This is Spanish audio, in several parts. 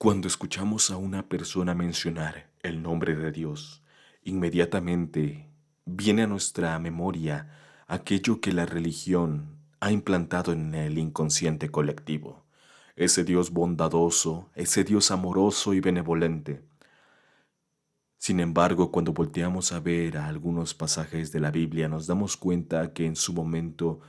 Cuando escuchamos a una persona mencionar el nombre de Dios, inmediatamente viene a nuestra memoria aquello que la religión ha implantado en el inconsciente colectivo. Ese Dios bondadoso, ese Dios amoroso y benevolente. Sin embargo, cuando volteamos a ver a algunos pasajes de la Biblia, nos damos cuenta que en su momento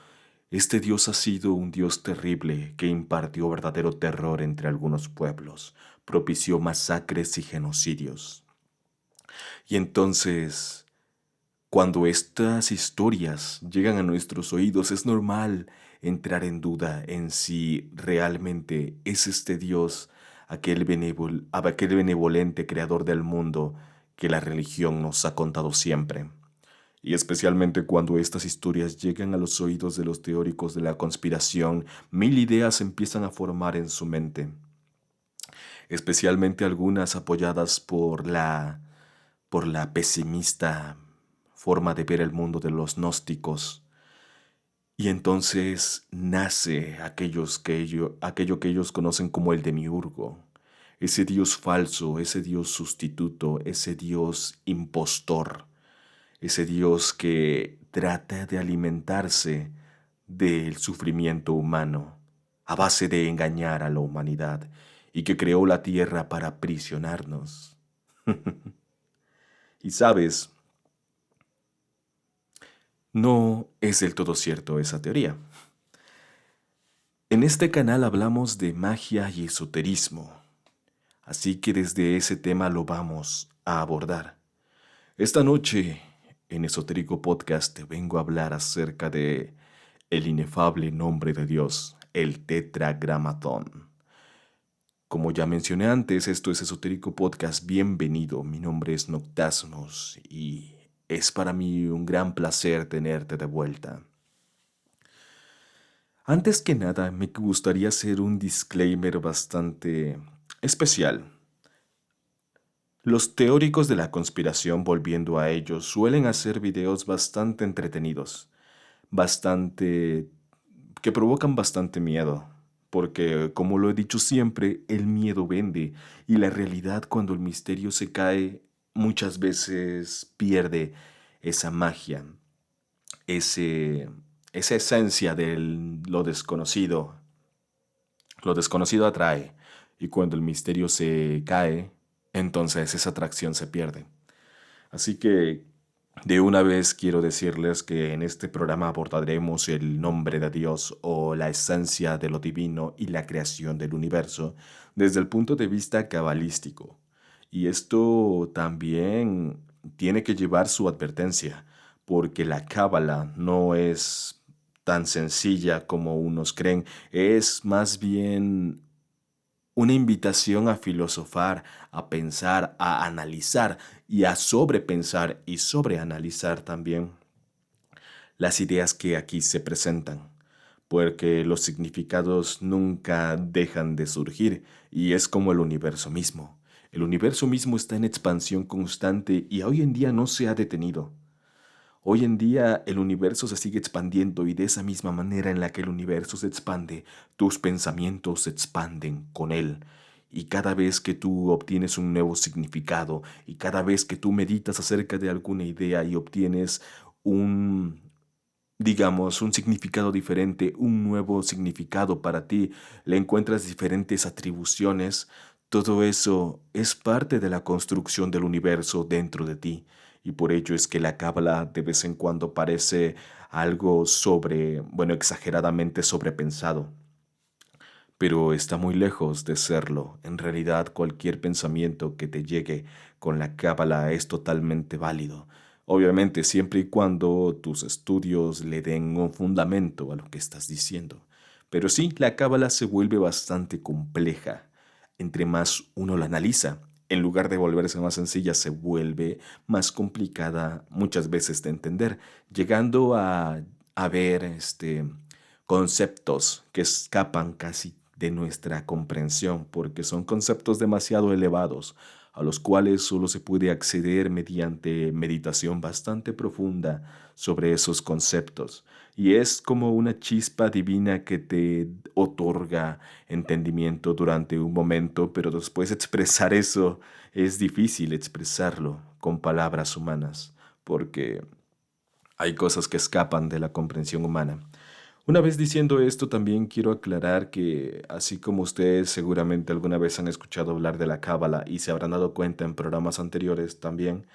este Dios ha sido un Dios terrible que impartió verdadero terror entre algunos pueblos, propició masacres y genocidios. Y entonces, cuando estas historias llegan a nuestros oídos, es normal entrar en duda en si realmente es este Dios aquel benevolente creador del mundo que la religión nos ha contado siempre. Y especialmente cuando estas historias llegan a los oídos de los teóricos de la conspiración, mil ideas empiezan a formar en su mente, especialmente algunas apoyadas por la pesimista forma de ver el mundo de los gnósticos. Y entonces nace aquello que ellos conocen como el demiurgo, ese Dios falso, ese Dios sustituto, ese Dios impostor, ese Dios que trata de alimentarse del sufrimiento humano a base de engañar a la humanidad y que creó la tierra para aprisionarnos. Y sabes, no es del todo cierto esa teoría. En este canal hablamos de magia y esoterismo, así que desde ese tema lo vamos a abordar. Esta noche, en Esotérico Podcast, te vengo a hablar acerca de el inefable nombre de Dios, el Tetragramatón. Como ya mencioné antes, esto es Esotérico Podcast. Bienvenido, mi nombre es Noctasmos y es para mí un gran placer tenerte de vuelta. Antes que nada, me gustaría hacer un disclaimer bastante especial. Los teóricos de la conspiración, volviendo a ellos, suelen hacer videos bastante entretenidos, bastante que provocan bastante miedo, porque como lo he dicho siempre, el miedo vende y la realidad cuando el misterio se cae muchas veces pierde esa magia, ese, esa esencia de lo desconocido. Lo desconocido atrae y cuando el misterio se cae, entonces esa atracción se pierde. Así que de una vez quiero decirles que en este programa abordaremos el nombre de Dios o la esencia de lo divino y la creación del universo desde el punto de vista cabalístico. Y esto también tiene que llevar su advertencia, porque la cábala no es tan sencilla como unos creen, es más bien una invitación a filosofar, a pensar, a analizar y a sobrepensar y sobreanalizar también las ideas que aquí se presentan, porque los significados nunca dejan de surgir y es como el universo mismo. El universo mismo está en expansión constante y hoy en día no se ha detenido. Hoy en día el universo se sigue expandiendo y de esa misma manera en la que el universo se expande, tus pensamientos se expanden con él. Y cada vez que tú obtienes un nuevo significado y cada vez que tú meditas acerca de alguna idea y obtienes un, digamos, un significado diferente, un nuevo significado para ti, le encuentras diferentes atribuciones, todo eso es parte de la construcción del universo dentro de ti. Y por ello es que la cábala de vez en cuando parece algo bueno, exageradamente sobrepensado. Pero está muy lejos de serlo. En realidad, cualquier pensamiento que te llegue con la cábala es totalmente válido. Obviamente, siempre y cuando tus estudios le den un fundamento a lo que estás diciendo. Pero sí, la cábala se vuelve bastante compleja. Entre más uno la analiza, en lugar de volverse más sencilla, se vuelve más complicada muchas veces de entender, llegando a ver conceptos que escapan casi de nuestra comprensión, porque son conceptos demasiado elevados. a los cuales solo se puede acceder mediante meditación bastante profunda sobre esos conceptos. Y es como una chispa divina que te otorga entendimiento durante un momento, pero después expresar eso es difícil expresarlo con palabras humanas, porque hay cosas que escapan de la comprensión humana. Una vez diciendo esto, también quiero aclarar que, así como ustedes seguramente alguna vez han escuchado hablar de la Cábala y se habrán dado cuenta en programas anteriores también,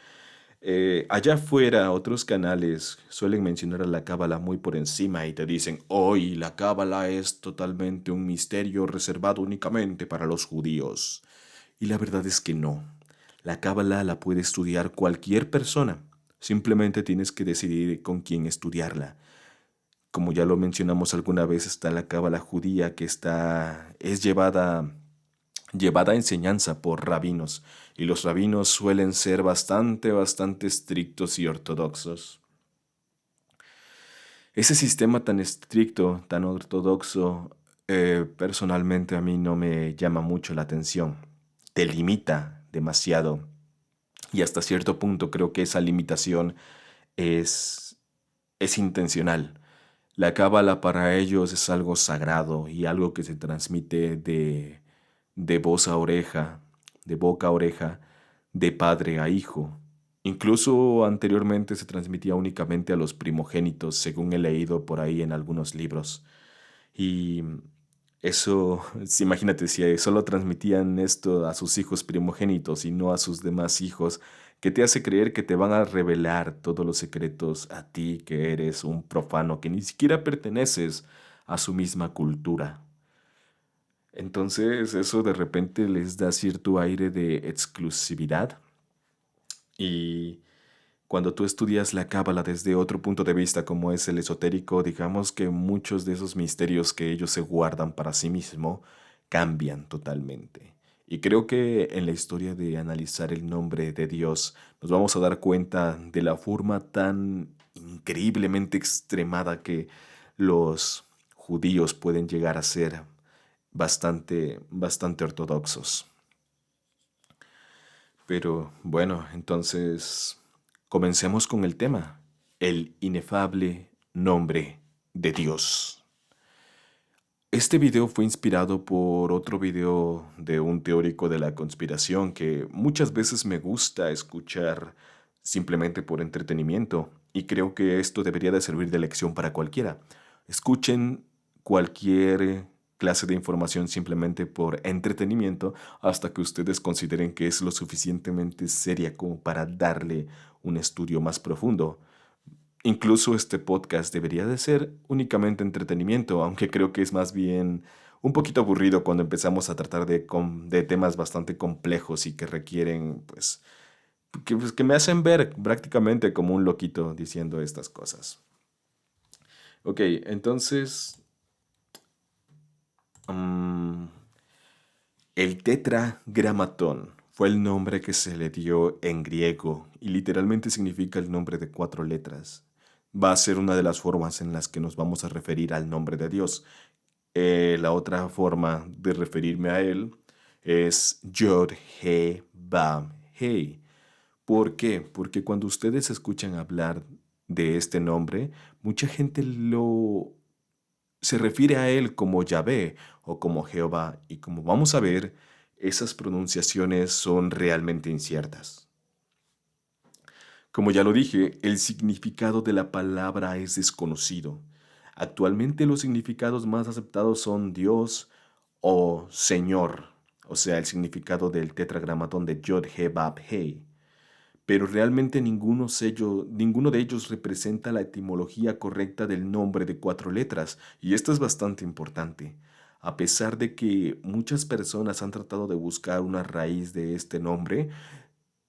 allá afuera otros canales suelen mencionar a la Cábala muy por encima y te dicen, hoy la Cábala es totalmente un misterio reservado únicamente para los judíos. Y la verdad es que no. La Cábala la puede estudiar cualquier persona. Simplemente tienes que decidir con quién estudiarla. Como ya lo mencionamos alguna vez, está la cábala judía que es llevada a enseñanza por rabinos, y los rabinos suelen ser bastante estrictos y ortodoxos. Ese sistema tan estricto, tan ortodoxo, personalmente a mí no me llama mucho la atención. Te limita demasiado y hasta cierto punto creo que esa limitación es, es intencional. La cábala para ellos es algo sagrado y algo que se transmite de voz a oreja, de boca a oreja, de padre a hijo. Incluso anteriormente se transmitía únicamente a los primogénitos, según he leído por ahí en algunos libros. Y eso, imagínate, si solo transmitían esto a sus hijos primogénitos y no a sus demás hijos, que te hace creer que te van a revelar todos los secretos a ti, que eres un profano, que ni siquiera perteneces a su misma cultura. Entonces eso de repente les da cierto aire de exclusividad y cuando tú estudias la cábala desde otro punto de vista como es el esotérico, digamos que muchos de esos misterios que ellos se guardan para sí mismo cambian totalmente. Y creo que en la historia de analizar el nombre de Dios nos vamos a dar cuenta de la forma tan increíblemente extremada que los judíos pueden llegar a ser bastante ortodoxos. Pero bueno, entonces comencemos con el tema, el inefable nombre de Dios. Este video fue inspirado por otro video de un teórico de la conspiración que muchas veces me gusta escuchar simplemente por entretenimiento y creo que esto debería de servir de lección para cualquiera. Escuchen cualquier clase de información simplemente por entretenimiento hasta que ustedes consideren que es lo suficientemente seria como para darle un estudio más profundo. Incluso este podcast debería de ser únicamente entretenimiento, aunque creo que es más bien un poquito aburrido cuando empezamos a tratar de temas bastante complejos y que requieren, pues, que me hacen ver prácticamente como un loquito diciendo estas cosas. Ok, entonces, mm, el tetragramatón fue el nombre que se le dio en griego y literalmente significa el nombre de 4 letras. Va a ser una de las formas en las que nos vamos a referir al nombre de Dios. La otra forma de referirme a él es Yod He Bab He. ¿Por qué? Porque cuando ustedes escuchan hablar de este nombre, mucha gente se refiere a él como Yahvé o como Jehová, y como vamos a ver, esas pronunciaciones son realmente inciertas. Como ya lo dije, el significado de la palabra es desconocido. Actualmente los significados más aceptados son Dios o Señor, o sea, el significado del tetragramatón de Yod He Bab He. Pero realmente ninguno de ellos representa la etimología correcta del nombre de 4 letras, y esto es bastante importante. A pesar de que muchas personas han tratado de buscar una raíz de este nombre,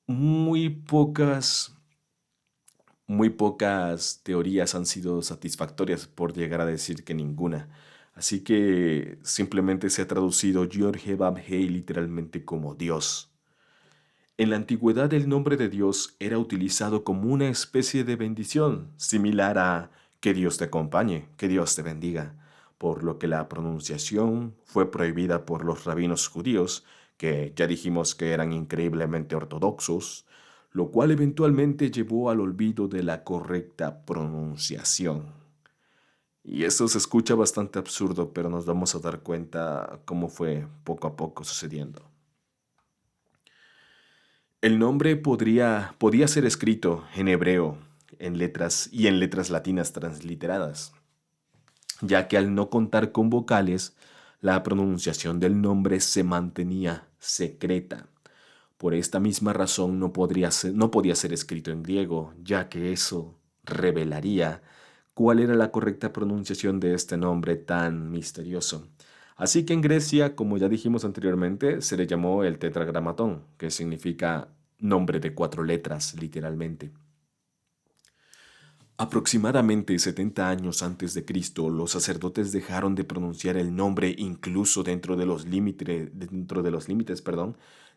muy pocas teorías han sido satisfactorias, por llegar a decir que ninguna. Así que simplemente se ha traducido Yod-Heh Vav-Heh literalmente como Dios. En la antigüedad el nombre de Dios era utilizado como una especie de bendición, similar a que Dios te acompañe, que Dios te bendiga, por lo que la pronunciación fue prohibida por los rabinos judíos, que ya dijimos que eran increíblemente ortodoxos, lo cual eventualmente llevó al olvido de la correcta pronunciación. Y eso se escucha bastante absurdo, pero nos vamos a dar cuenta cómo fue poco a poco sucediendo. El nombre podía ser escrito en hebreo en letras y en letras latinas transliteradas, ya que al no contar con vocales, la pronunciación del nombre se mantenía secreta. Por esta misma razón no podía ser escrito en griego, ya que eso revelaría cuál era la correcta pronunciación de este nombre tan misterioso. Así que en Grecia, como ya dijimos anteriormente, se le llamó el tetragramatón, que significa nombre de 4 letras, literalmente. Aproximadamente 70 años antes de Cristo, los sacerdotes dejaron de pronunciar el nombre incluso dentro de los límites,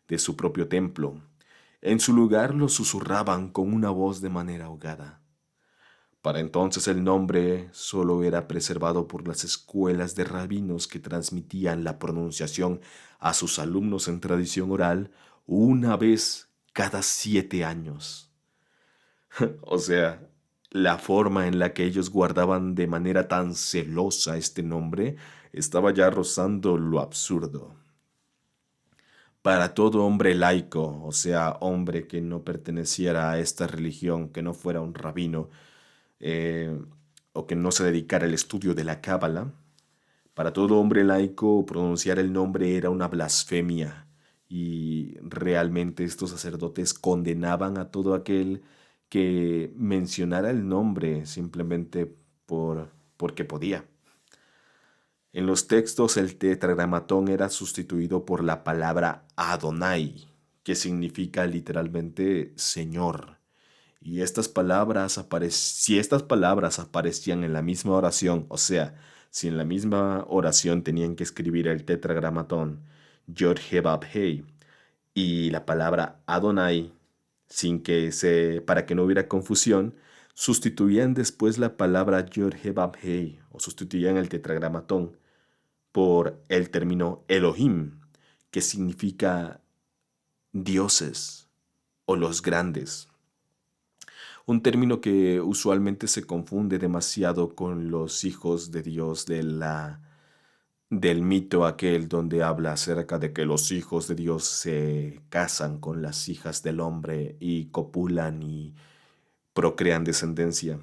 de su propio templo. En su lugar lo susurraban con una voz de manera ahogada. Para entonces el nombre solo era preservado por las escuelas de rabinos que transmitían la pronunciación a sus alumnos en tradición oral una vez cada 7 años. O sea, la forma en la que ellos guardaban de manera tan celosa este nombre estaba ya rozando lo absurdo. Para todo hombre laico, o sea, hombre que no perteneciera a esta religión, que no fuera un rabino, eh, o que no se dedicara al estudio de la Cábala, para todo hombre laico pronunciar el nombre era una blasfemia y realmente estos sacerdotes condenaban a todo aquel que mencionara el nombre simplemente porque podía. En los textos el tetragramatón era sustituido por la palabra Adonai, que significa literalmente Señor. Y si estas palabras aparecían en la misma oración, o sea, si en la misma oración tenían que escribir el tetragramatón Yod He Vav Hei y la palabra Adonai, para que no hubiera confusión, sustituían después la palabra Yod He Vav Hei o sustituían el tetragramatón por el término Elohim, que significa dioses o los grandes. Un término que usualmente se confunde demasiado con los hijos de Dios del mito aquel donde habla acerca de que los hijos de Dios se casan con las hijas del hombre y copulan y procrean descendencia.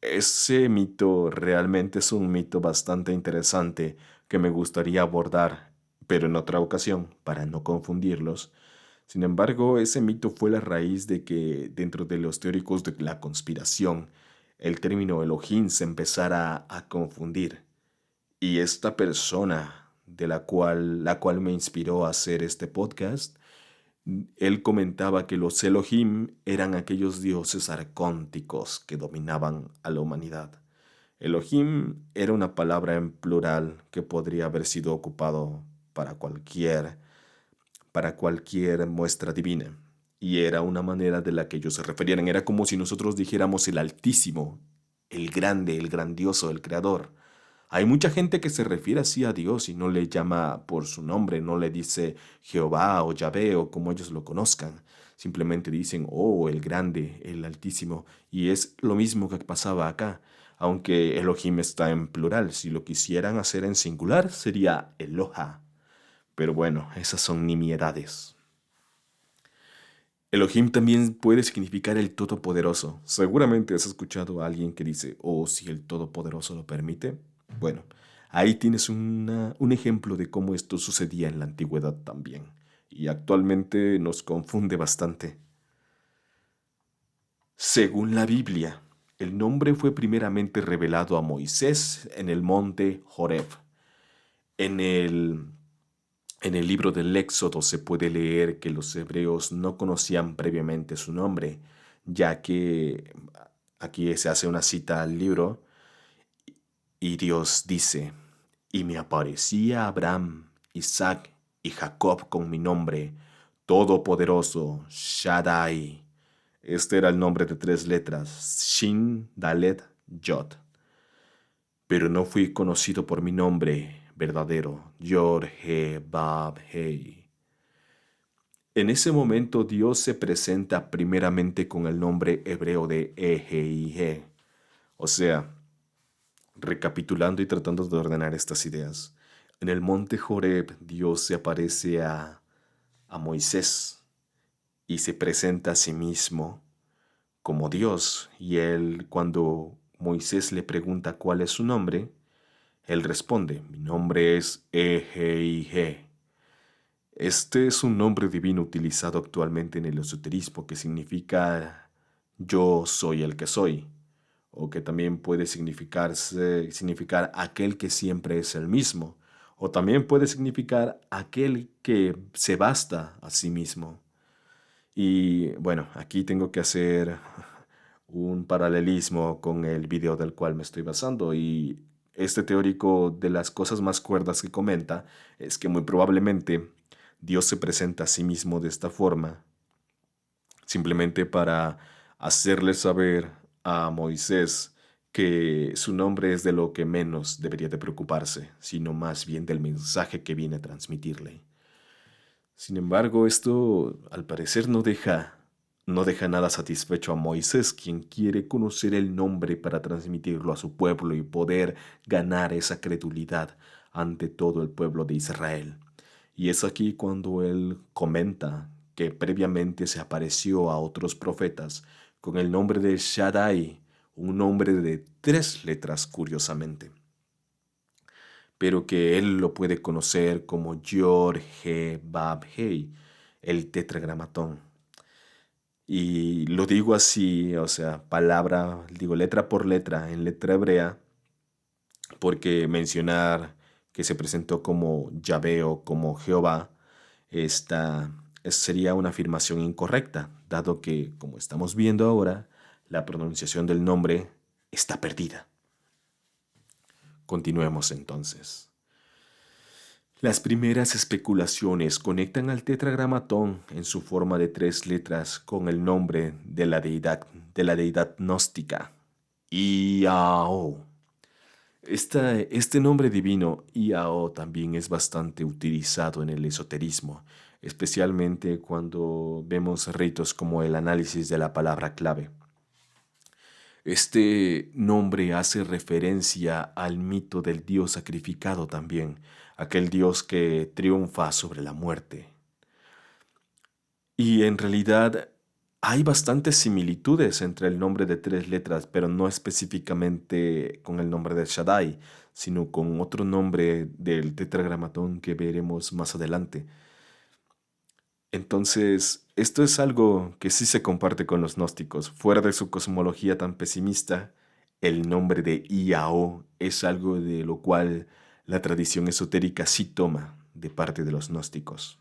Ese mito realmente es un mito bastante interesante que me gustaría abordar, pero en otra ocasión, para no confundirlos. Sin embargo, ese mito fue la raíz de que dentro de los teóricos de la conspiración, el término Elohim se empezara a confundir. Y esta persona la cual me inspiró a hacer este podcast, él comentaba que los Elohim eran aquellos dioses arcónticos que dominaban a la humanidad. Elohim era una palabra en plural que podría haber sido ocupado para cualquier muestra divina. Y era una manera de la que ellos se referían. Era como si nosotros dijéramos el Altísimo, el Grande, el Grandioso, el Creador. Hay mucha gente que se refiere así a Dios y no le llama por su nombre, no le dice Jehová o Yahvé o como ellos lo conozcan. Simplemente dicen, oh, el Grande, el Altísimo. Y es lo mismo que pasaba acá. Aunque Elohim está en plural, si lo quisieran hacer en singular sería Eloha. Pero bueno, esas son nimiedades. Elohim también puede significar el Todopoderoso. Seguramente has escuchado a alguien que dice, oh, si el Todopoderoso lo permite. Bueno, ahí tienes un ejemplo de cómo esto sucedía en la antigüedad también. Y actualmente nos confunde bastante. Según la Biblia, el nombre fue primeramente revelado a Moisés en el monte Horeb. En el En el libro del Éxodo se puede leer que los hebreos no conocían previamente su nombre, ya que aquí se hace una cita al libro y Dios dice, y me aparecía Abraham, Isaac y Jacob con mi nombre, Todopoderoso, Shaddai. Este era el nombre de 3 letras, Shin, Dalet, Yod. Pero no fui conocido por mi nombre verdadero, Yod He Vav Hei. En ese momento Dios se presenta primeramente con el nombre hebreo de Eje. O sea, recapitulando y tratando de ordenar estas ideas. En el monte Horeb Dios se aparece a Moisés y se presenta a sí mismo como Dios. Y él, cuando Moisés le pregunta cuál es su nombre, él responde, mi nombre es Eje. Este es un nombre divino utilizado actualmente en el esoterismo que significa yo soy el que soy, o que también puede significar aquel que siempre es el mismo, o también puede significar aquel que se basta a sí mismo. Y bueno, aquí tengo que hacer un paralelismo con el video del cual me estoy basando y este teórico de las cosas más cuerdas que comenta es que muy probablemente Dios se presenta a sí mismo de esta forma simplemente para hacerle saber a Moisés que su nombre es de lo que menos debería de preocuparse, sino más bien del mensaje que viene a transmitirle. Sin embargo, esto al parecer no deja nada satisfecho a Moisés, quien quiere conocer el nombre para transmitirlo a su pueblo y poder ganar esa credulidad ante todo el pueblo de Israel. Y es aquí cuando él comenta que previamente se apareció a otros profetas con el nombre de Shaddai, un nombre de 3 letras curiosamente, pero que él lo puede conocer como Yor, He, Bab, Hei, el tetragramatón. Y lo digo así, o sea, letra por letra en letra hebrea, porque mencionar que se presentó como Yahvé o como Jehová, esta sería una afirmación incorrecta, dado que, como estamos viendo ahora, la pronunciación del nombre está perdida. Continuemos entonces. Las primeras especulaciones conectan al tetragramatón en su forma de 3 letras con el nombre de la deidad gnóstica, Iao. Este nombre divino, Iao, también es bastante utilizado en el esoterismo, especialmente cuando vemos ritos como el análisis de la palabra clave. Este nombre hace referencia al mito del dios sacrificado también, aquel dios que triunfa sobre la muerte. Y en realidad hay bastantes similitudes entre el nombre de 3 letras, pero no específicamente con el nombre de Shaddai, sino con otro nombre del tetragramatón que veremos más adelante. Entonces, esto es algo que sí se comparte con los gnósticos. Fuera de su cosmología tan pesimista, el nombre de Iao es algo de lo cual la tradición esotérica sí toma de parte de los gnósticos.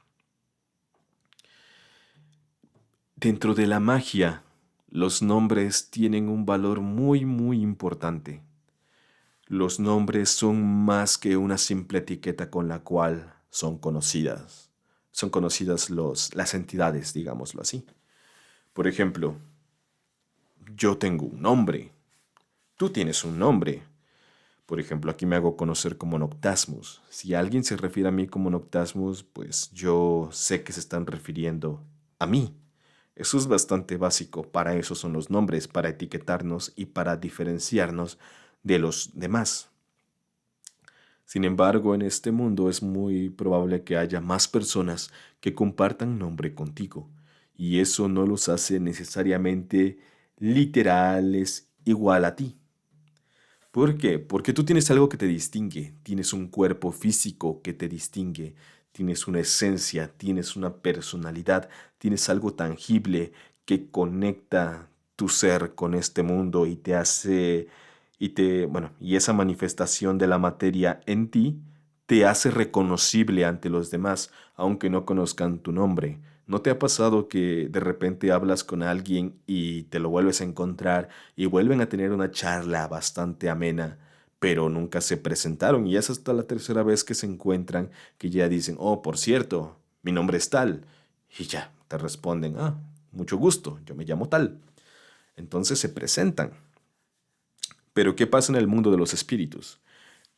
Dentro de la magia, los nombres tienen un valor muy, muy importante. Los nombres son más que una simple etiqueta con la cual son conocidas. Son conocidas las entidades, digámoslo así. Por ejemplo, yo tengo un nombre, tú tienes un nombre. Por ejemplo, aquí me hago conocer como Noctasmus. Si alguien se refiere a mí como Noctasmus, pues yo sé que se están refiriendo a mí. Eso es bastante básico, para eso son los nombres, para etiquetarnos y para diferenciarnos de los demás. Sin embargo, en este mundo es muy probable que haya más personas que compartan nombre contigo, y eso no los hace necesariamente literales igual a ti. ¿Por qué? Porque tú tienes algo que te distingue, tienes un cuerpo físico que te distingue, tienes una esencia, tienes una personalidad, tienes algo tangible que conecta tu ser con este mundo y te hace, bueno, y esa manifestación de la materia en ti te hace reconocible ante los demás, aunque no conozcan tu nombre. ¿No te ha pasado que de repente hablas con alguien y te lo vuelves a encontrar y vuelven a tener una charla bastante amena, pero nunca se presentaron y es hasta la tercera vez que se encuentran que ya dicen, oh, por cierto, mi nombre es tal? Y ya, te responden, ah, mucho gusto, yo me llamo tal. Entonces se presentan. Pero ¿qué pasa en el mundo de los espíritus?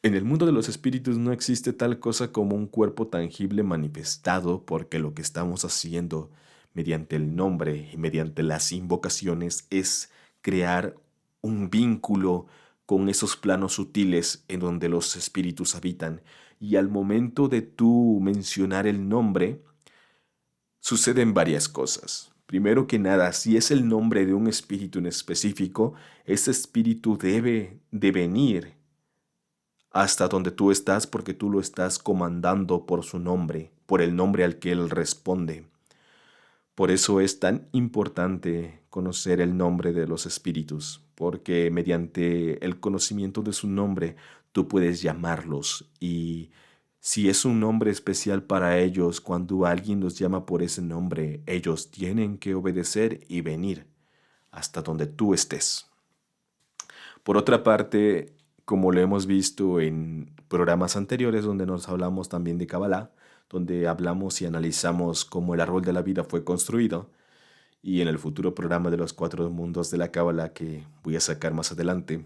En el mundo de los espíritus no existe tal cosa como un cuerpo tangible manifestado, porque lo que estamos haciendo mediante el nombre y mediante las invocaciones es crear un vínculo con esos planos sutiles en donde los espíritus habitan. Y al momento de tú mencionar el nombre, suceden varias cosas. Primero que nada, si es el nombre de un espíritu en específico, ese espíritu debe de venir hasta donde tú estás porque tú lo estás comandando por su nombre, por el nombre al que él responde. Por eso es tan importante conocer el nombre de los espíritus, porque mediante el conocimiento de su nombre tú puedes llamarlos y si es un nombre especial para ellos, cuando alguien los llama por ese nombre, ellos tienen que obedecer y venir hasta donde tú estés. Por otra parte, como lo hemos visto en programas anteriores donde nos hablamos también de Kabbalah, donde hablamos y analizamos cómo el árbol de la vida fue construido, y en el futuro programa de los cuatro mundos de la Kabbalah que voy a sacar más adelante,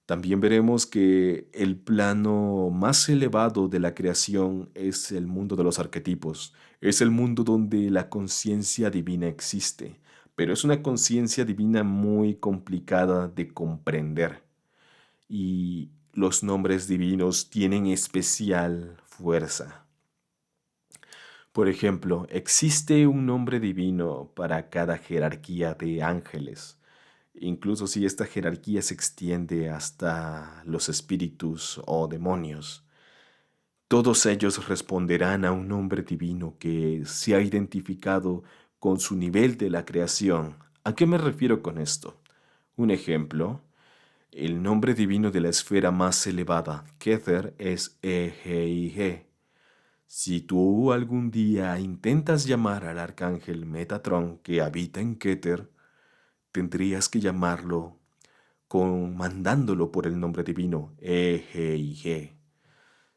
también veremos que el plano más elevado de la creación es el mundo de los arquetipos, es el mundo donde la conciencia divina existe, pero es una conciencia divina muy complicada de comprender y los nombres divinos tienen especial fuerza. Por ejemplo, existe un nombre divino para cada jerarquía de ángeles, incluso si esta jerarquía se extiende hasta los espíritus o demonios. Todos ellos responderán a un nombre divino que se ha identificado con su nivel de la creación. ¿A qué me refiero con esto? Un ejemplo. El nombre divino de la esfera más elevada, Kether, es Egeige. Si tú algún día intentas llamar al arcángel Metatron que habita en Kether, tendrías que llamarlo mandándolo por el nombre divino, Egeige.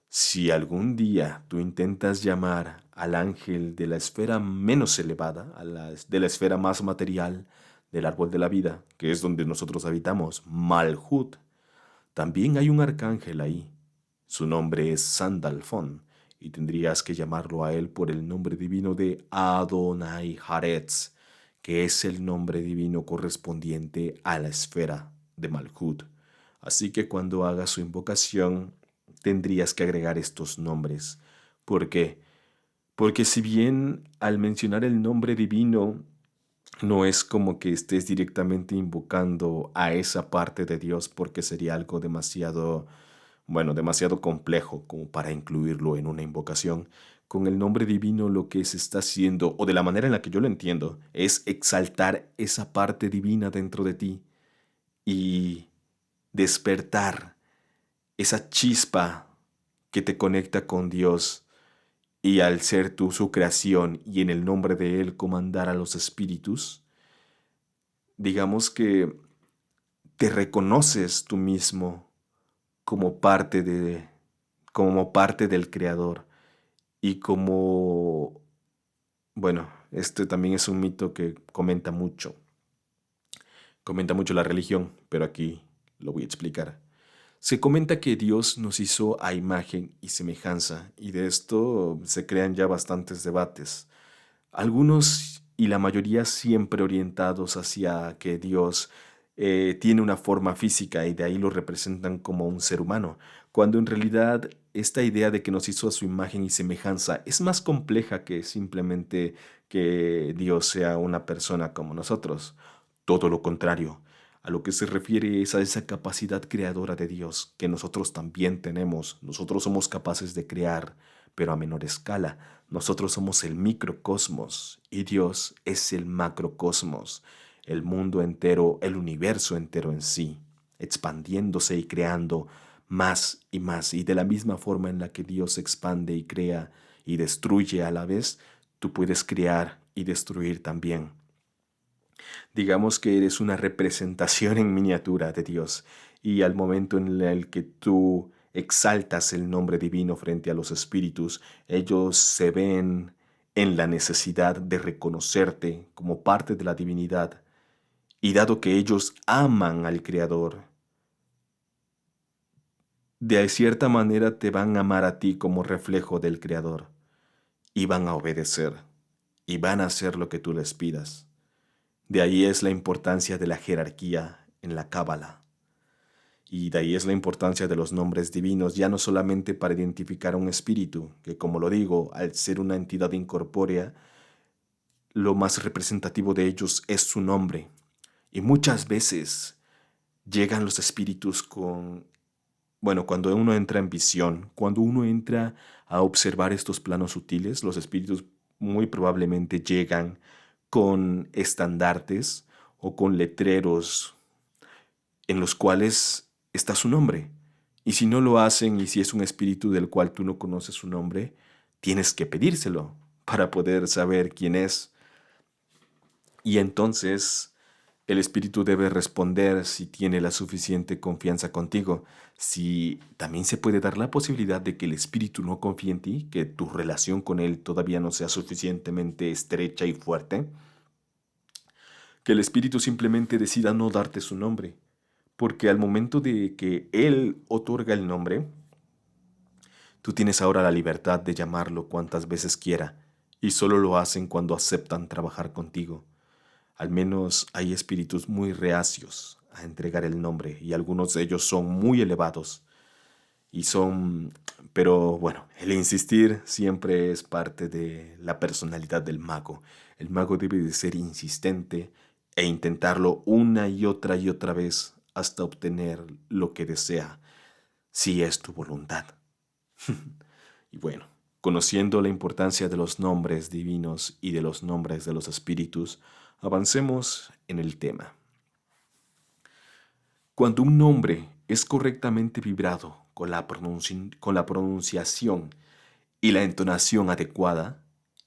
Si algún día tú intentas llamar al ángel de la esfera menos elevada, de la esfera más material, del árbol de la vida, que es donde nosotros habitamos, Malhut, también hay un arcángel ahí. Su nombre es Sandalfon, y tendrías que llamarlo a él por el nombre divino de Adonai Haretz, que es el nombre divino correspondiente a la esfera de Malhut. Así que cuando hagas su invocación, tendrías que agregar estos nombres. ¿Por qué? Porque si bien al mencionar el nombre divino no es como que estés directamente invocando a esa parte de Dios porque sería algo demasiado, bueno, demasiado complejo como para incluirlo en una invocación. Con el nombre divino lo que se está haciendo, o de la manera en la que yo lo entiendo, es exaltar esa parte divina dentro de ti y despertar esa chispa que te conecta con Dios y al ser tú su creación y en el nombre de Él comandar a los espíritus, digamos que te reconoces tú mismo como parte como parte del Creador y como, bueno, este también es un mito que comenta mucho la religión, pero aquí lo voy a explicar. Se comenta que Dios nos hizo a imagen y semejanza, y de esto se crean ya bastantes debates. Algunos y la mayoría siempre orientados hacia que Dios tiene una forma física y de ahí lo representan como un ser humano, cuando en realidad esta idea de que nos hizo a su imagen y semejanza es más compleja que simplemente que Dios sea una persona como nosotros. Todo lo contrario. A lo que se refiere es a esa capacidad creadora de Dios que nosotros también tenemos. Nosotros somos capaces de crear, pero a menor escala. Nosotros somos el microcosmos y Dios es el macrocosmos, el mundo entero, el universo entero en sí, expandiéndose y creando más y más. Y de la misma forma en la que Dios expande y crea y destruye a la vez, tú puedes crear y destruir también. Digamos que eres una representación en miniatura de Dios y al momento en el que tú exaltas el nombre divino frente a los espíritus, ellos se ven en la necesidad de reconocerte como parte de la divinidad y dado que ellos aman al Creador, de cierta manera te van a amar a ti como reflejo del Creador y van a obedecer y van a hacer lo que tú les pidas. De ahí es la importancia de la jerarquía en la Cábala. Y de ahí es la importancia de los nombres divinos, ya no solamente para identificar a un espíritu, que como lo digo, al ser una entidad incorpórea, lo más representativo de ellos es su nombre. Y muchas veces llegan los espíritus bueno, cuando uno entra en visión, cuando uno entra a observar estos planos sutiles, los espíritus muy probablemente llegan con estandartes o con letreros en los cuales está su nombre. Y si no lo hacen y si es un espíritu del cual tú no conoces su nombre, tienes que pedírselo para poder saber quién es. Y entonces el espíritu debe responder si tiene la suficiente confianza contigo. Si también se puede dar la posibilidad de que el espíritu no confíe en ti, que tu relación con él todavía no sea suficientemente estrecha y fuerte, que el espíritu simplemente decida no darte su nombre. Porque al momento de que él otorga el nombre, tú tienes ahora la libertad de llamarlo cuantas veces quiera, y solo lo hacen cuando aceptan trabajar contigo. Al menos hay espíritus muy reacios a entregar el nombre, y algunos de ellos son muy elevados. Pero bueno, el insistir siempre es parte de la personalidad del mago. El mago debe de ser insistente e intentarlo una y otra vez hasta obtener lo que desea, si es tu voluntad. Y bueno, conociendo la importancia de los nombres divinos y de los nombres de los espíritus, avancemos en el tema. Cuando un nombre es correctamente vibrado con la pronunciación y la entonación adecuada,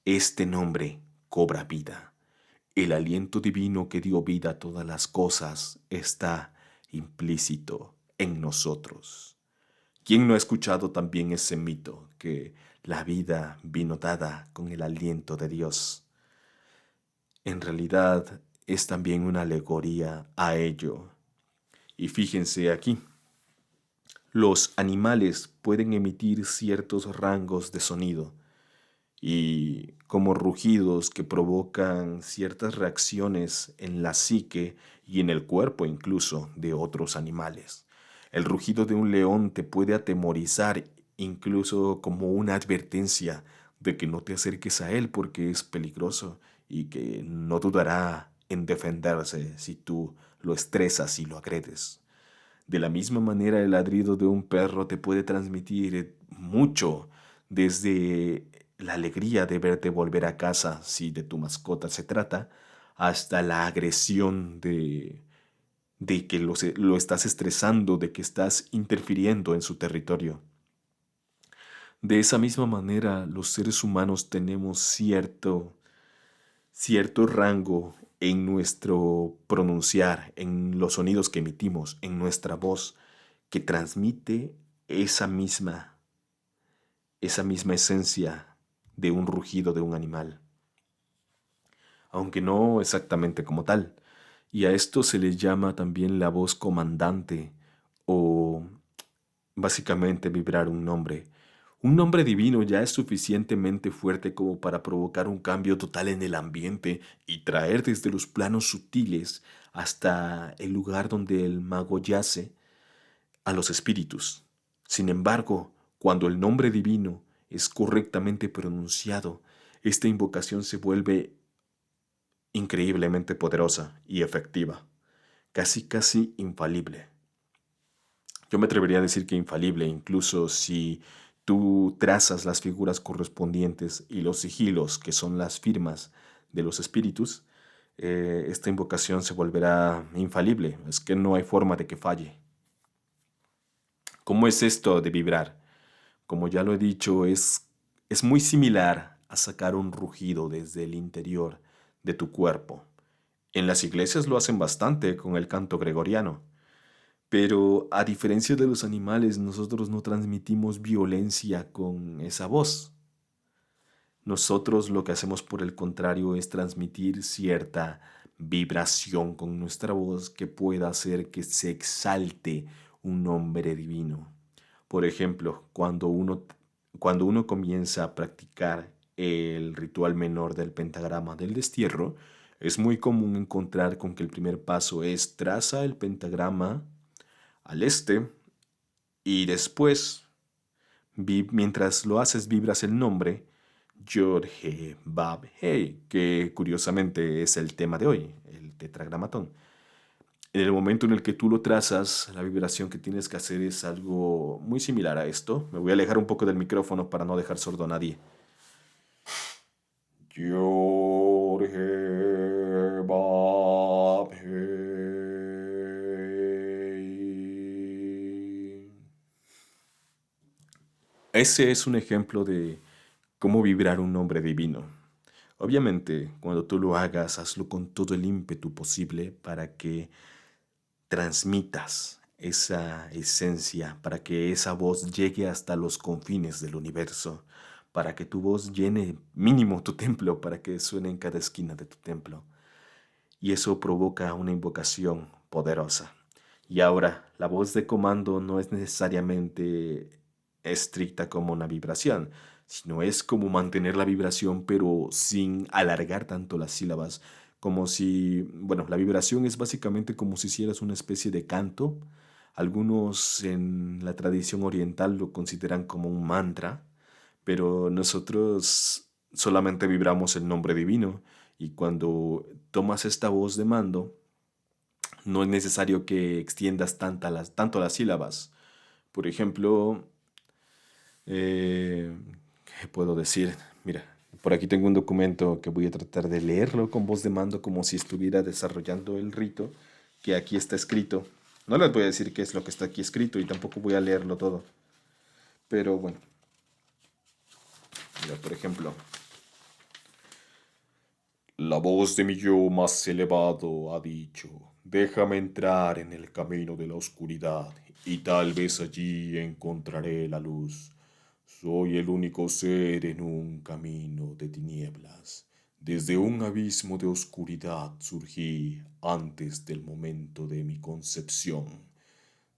este nombre cobra vida. El aliento divino que dio vida a todas las cosas está implícito en nosotros. ¿Quién no ha escuchado también ese mito que la vida vino dada con el aliento de Dios? En realidad es también una alegoría a ello. Y fíjense aquí, los animales pueden emitir ciertos rangos de sonido y como rugidos que provocan ciertas reacciones en la psique y en el cuerpo incluso de otros animales. El rugido de un león te puede atemorizar incluso como una advertencia de que no te acerques a él porque es peligroso y que no dudará en defenderse si tú lo estresas y lo agredes. De la misma manera, el ladrido de un perro te puede transmitir mucho, desde la alegría de verte volver a casa, si de tu mascota se trata, hasta la agresión de que lo estás estresando, de que estás interfiriendo en su territorio. De esa misma manera, los seres humanos tenemos cierto rango en nuestro pronunciar, en los sonidos que emitimos, en nuestra voz, que transmite esa misma esencia de un rugido de un animal, aunque no exactamente como tal. Y a esto se le llama también la voz comandante o básicamente vibrar un nombre. Un nombre divino ya es suficientemente fuerte como para provocar un cambio total en el ambiente y traer desde los planos sutiles hasta el lugar donde el mago yace a los espíritus. Sin embargo, cuando el nombre divino es correctamente pronunciado, esta invocación se vuelve increíblemente poderosa y efectiva, casi infalible. Yo me atrevería a decir que infalible, incluso si tú trazas las figuras correspondientes y los sigilos, que son las firmas de los espíritus, esta invocación se volverá infalible. Es que no hay forma de que falle. ¿Cómo es esto de vibrar? Como ya lo he dicho, es muy similar a sacar un rugido desde el interior de tu cuerpo. En las iglesias lo hacen bastante con el canto gregoriano. Pero a diferencia de los animales, nosotros no transmitimos violencia con esa voz. Nosotros lo que hacemos por el contrario es transmitir cierta vibración con nuestra voz que pueda hacer que se exalte un nombre divino. Por ejemplo, cuando uno comienza a practicar el ritual menor del pentagrama del destierro, es muy común encontrar con que el primer paso es traza el pentagrama al este y después, mientras lo haces, vibras el nombre Yod He Bab Hey, que curiosamente es el tema de hoy, el tetragramatón. En el momento en el que tú lo trazas, la vibración que tienes que hacer es algo muy similar a esto. Me voy a alejar un poco del micrófono para no dejar sordo a nadie. Yod He Bab Hey. Ese es un ejemplo de cómo vibrar un nombre divino. Obviamente, cuando tú lo hagas, hazlo con todo el ímpetu posible para que transmitas esa esencia, para que esa voz llegue hasta los confines del universo, para que tu voz llene mínimo tu templo, para que suene en cada esquina de tu templo. Y eso provoca una invocación poderosa. Y ahora, la voz de comando no es necesariamente estricta como una vibración, sino es como mantener la vibración pero sin alargar tanto las sílabas, como si, bueno, la vibración es básicamente como si hicieras una especie de canto. Algunos en la tradición oriental lo consideran como un mantra, pero nosotros solamente vibramos el nombre divino y cuando tomas esta voz de mando, no es necesario que extiendas tanto las sílabas. Por ejemplo, eh, ¿qué puedo decir? Mira, por aquí tengo un documento que voy a tratar de leerlo con voz de mando como si estuviera desarrollando el rito que aquí está escrito. No les voy a decir qué es lo que está aquí escrito y tampoco voy a leerlo todo. Pero bueno, mira, por ejemplo, la voz de mi yo más elevado ha dicho, déjame entrar en el camino de la oscuridad y tal vez allí encontraré la luz. Soy el único ser en un camino de tinieblas. Desde un abismo de oscuridad surgí antes del momento de mi concepción,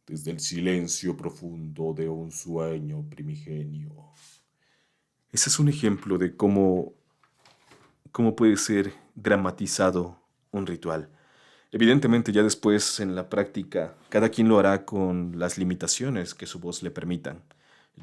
desde el silencio profundo de un sueño primigenio. Ese es un ejemplo de cómo puede ser dramatizado un ritual. Evidentemente ya después en la práctica cada quien lo hará con las limitaciones que su voz le permitan.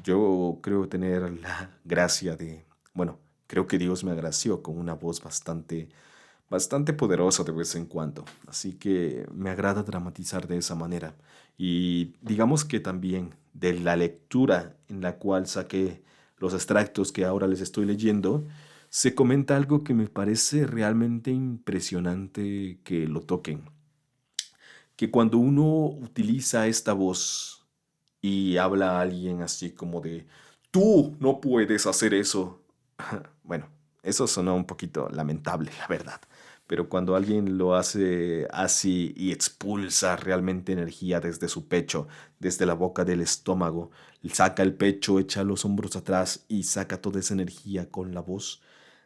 Yo creo tener la gracia de, bueno, creo que Dios me agració con una voz bastante poderosa de vez en cuando. Así que me agrada dramatizar de esa manera. Y digamos que también de la lectura en la cual saqué los extractos que ahora les estoy leyendo, se comenta algo que me parece realmente impresionante que lo toquen. Que cuando uno utiliza esta voz y habla a alguien así como de, tú no puedes hacer eso. Bueno, eso sonó un poquito lamentable, la verdad. Pero cuando alguien lo hace así y expulsa realmente energía desde su pecho, desde la boca del estómago, saca el pecho, echa los hombros atrás y saca toda esa energía con la voz,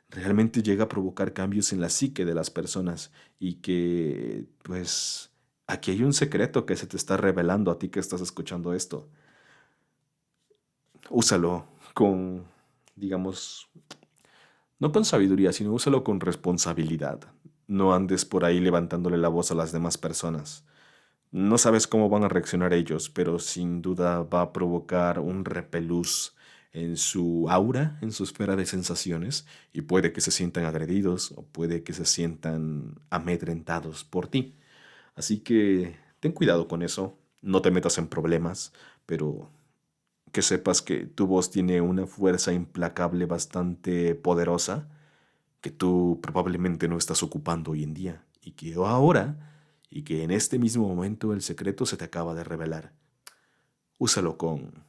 realmente llega a provocar cambios en la psique de las personas y que, pues, aquí hay un secreto que se te está revelando a ti que estás escuchando esto. Úsalo con, digamos, no con sabiduría, sino úsalo con responsabilidad. No andes por ahí levantándole la voz a las demás personas. No sabes cómo van a reaccionar ellos, pero sin duda va a provocar un repelús en su aura, en su esfera de sensaciones, y puede que se sientan agredidos o puede que se sientan amedrentados por ti. Así que ten cuidado con eso, no te metas en problemas, pero que sepas que tu voz tiene una fuerza implacable bastante poderosa que tú probablemente no estás ocupando hoy en día y que ahora y que en este mismo momento el secreto se te acaba de revelar. Úsalo con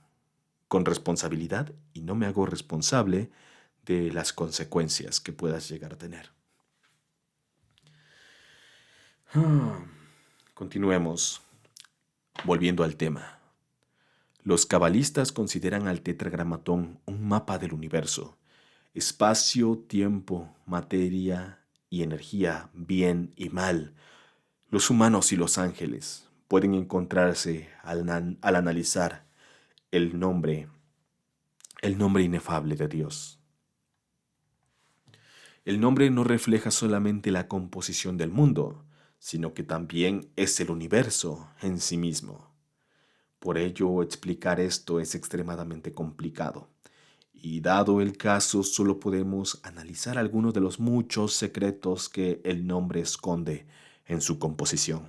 responsabilidad y no me hago responsable de las consecuencias que puedas llegar a tener. Continuemos, volviendo al tema. Los cabalistas consideran al tetragramatón un mapa del universo. Espacio, tiempo, materia y energía, bien y mal. Los humanos y los ángeles pueden encontrarse al analizar el nombre, el nombre inefable de Dios. El nombre no refleja solamente la composición del mundo, sino que también es el universo en sí mismo. Por ello, explicar esto es extremadamente complicado. Y dado el caso, solo podemos analizar algunos de los muchos secretos que el nombre esconde en su composición.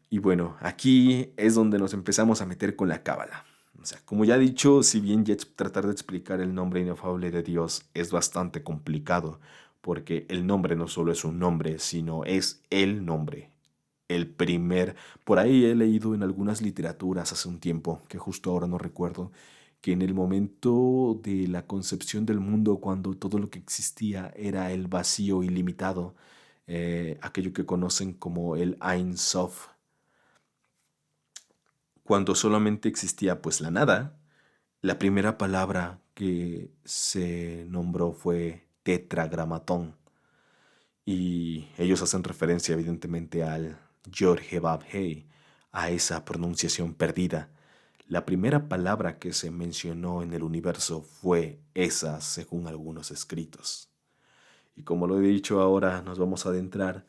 Y bueno, aquí es donde nos empezamos a meter con la cábala. O sea, como ya he dicho, si bien ya tratar de explicar el nombre inefable de Dios es bastante complicado, porque el nombre no solo es un nombre, sino es el nombre. El primer, por ahí he leído en algunas literaturas hace un tiempo, que justo ahora no recuerdo, que en el momento de la concepción del mundo, cuando todo lo que existía era el vacío ilimitado, aquello que conocen como el Ein Sof, cuando solamente existía pues la nada, la primera palabra que se nombró fue tetragramatón. Y ellos hacen referencia evidentemente al Yod He Vav He, a esa pronunciación perdida. La primera palabra que se mencionó en el universo fue esa, según algunos escritos. Y como lo he dicho ahora, nos vamos a adentrar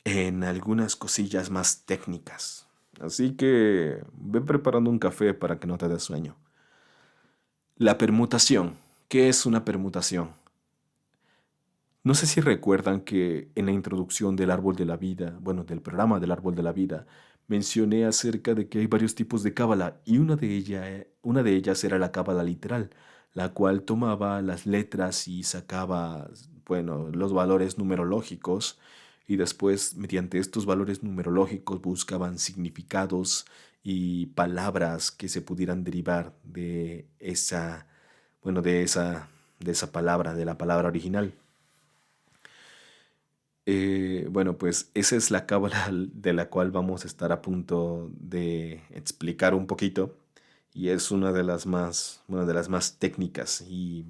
en algunas cosillas más técnicas. Así que ve preparando un café para que no te dé sueño. La permutación. ¿Qué es una permutación? No sé si recuerdan que en la introducción del árbol de la vida, bueno, del programa del árbol de la vida, mencioné acerca de que hay varios tipos de cábala y una de ellas era la cábala literal, la cual tomaba las letras y sacaba, bueno, los valores numerológicos y después mediante estos valores numerológicos buscaban significados y palabras que se pudieran derivar de esa, bueno, de esa palabra, de la palabra original. Bueno, pues esa es la cábala de la cual vamos a estar a punto de explicar un poquito y es una de las más técnicas y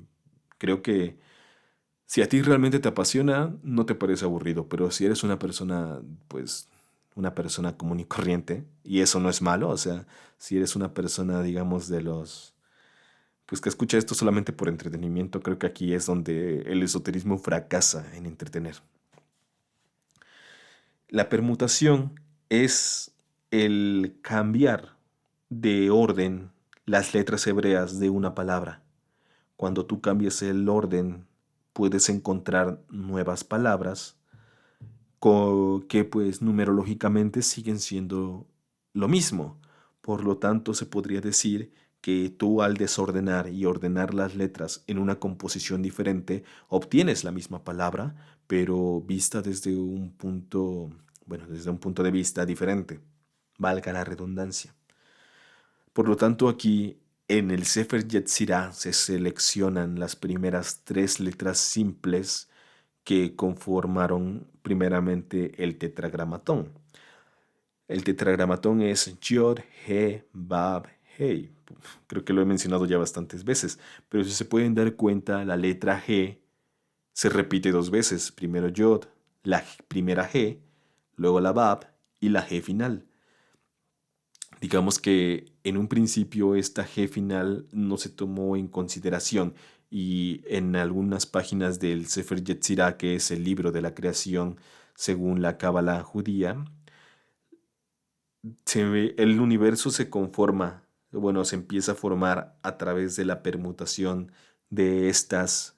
creo que si a ti realmente te apasiona, no te parece aburrido, pero si eres una persona, pues una persona común y corriente, y eso no es malo, o sea, si eres una persona, digamos, pues que escucha esto solamente por entretenimiento, creo que aquí es donde el esoterismo fracasa en entretener. La permutación es el cambiar de orden las letras hebreas de una palabra. Cuando tú cambias el orden, puedes encontrar nuevas palabras que pues numerológicamente siguen siendo lo mismo. Por lo tanto, se podría decir que tú al desordenar y ordenar las letras en una composición diferente, obtienes la misma palabra, pero vista desde un punto, bueno, desde un punto de vista diferente, valga la redundancia. Por lo tanto, aquí en el Sefer Yetzirah se seleccionan las primeras tres letras simples que conformaron primeramente el tetragramatón. El tetragramatón es Yod, He, Bab, Hei. Creo que lo he mencionado ya bastantes veces, pero si se pueden dar cuenta, la letra G se repite dos veces. Primero Yod, la primera G, luego la Bab y la G final. Digamos que en un principio esta G final no se tomó en consideración y en algunas páginas del Sefer Yetzirah, que es el libro de la creación según la Cábala judía, el universo se conforma, bueno, se empieza a formar a través de la permutación de estas